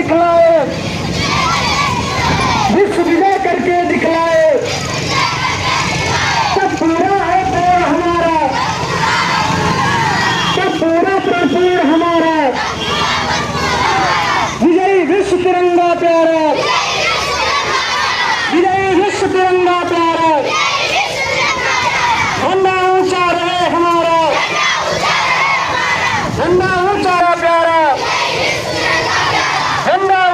दिखलाए, विश्व विजय करके दिखलाए। सब पूरा है पेड़ हमारा, सब पूरा पेड़ हमारा। विजयी विश्व तिरंगा प्यारा, विजयी विश्व तिरंगा प्यारा। झंडा ऊंचा रहे हमारा, झंडा ऊंचा रहे प्यारा, झंडा